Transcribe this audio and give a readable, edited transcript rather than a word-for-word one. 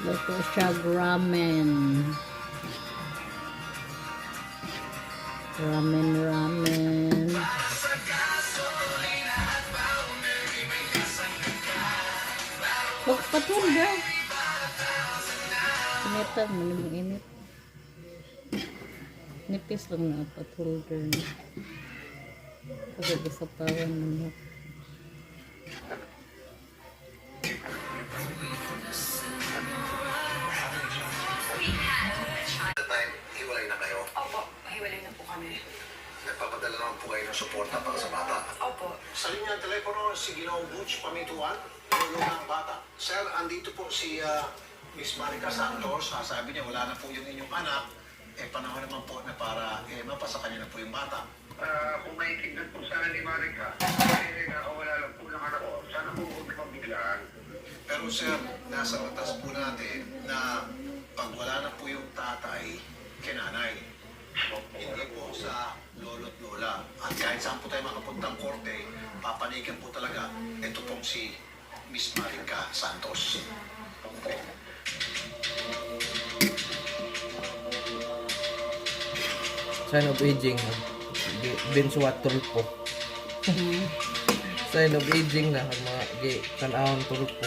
Luto siya ramen. Ramen. Huwag patul daw. Initan mo yung init. Nipis lang na patul daw. Kasi kasapawan mo. Hiwalay na kayo. Opo, hiwalay na po kami. Nagpapadala naman po kayo ng suporta para sa bata. Opo. Sa linya ng telepono, si Ginoong Butch Pamituan, tulong ng bata. Sir, andito po si Miss Marica Santos. Sabi niya, wala na po yung inyong anak. Panahon naman po na para mapasa kanya na po yung bata. Kung may tignan po sana ni Marica, wala lang po ng anak ko. Sana po huwag mabiglaan. Pero sir, nasa batas po natin na pag wala na po yung tatay, kinanay. Hindi po sa lolo't lola. At kahit saan po tayo makapuntang korte, papanigan po talaga ito pong si Miss Marica Santos. Sign of aging. Binswat tulpo. Sign of aging na. Mga tanawang tulpo.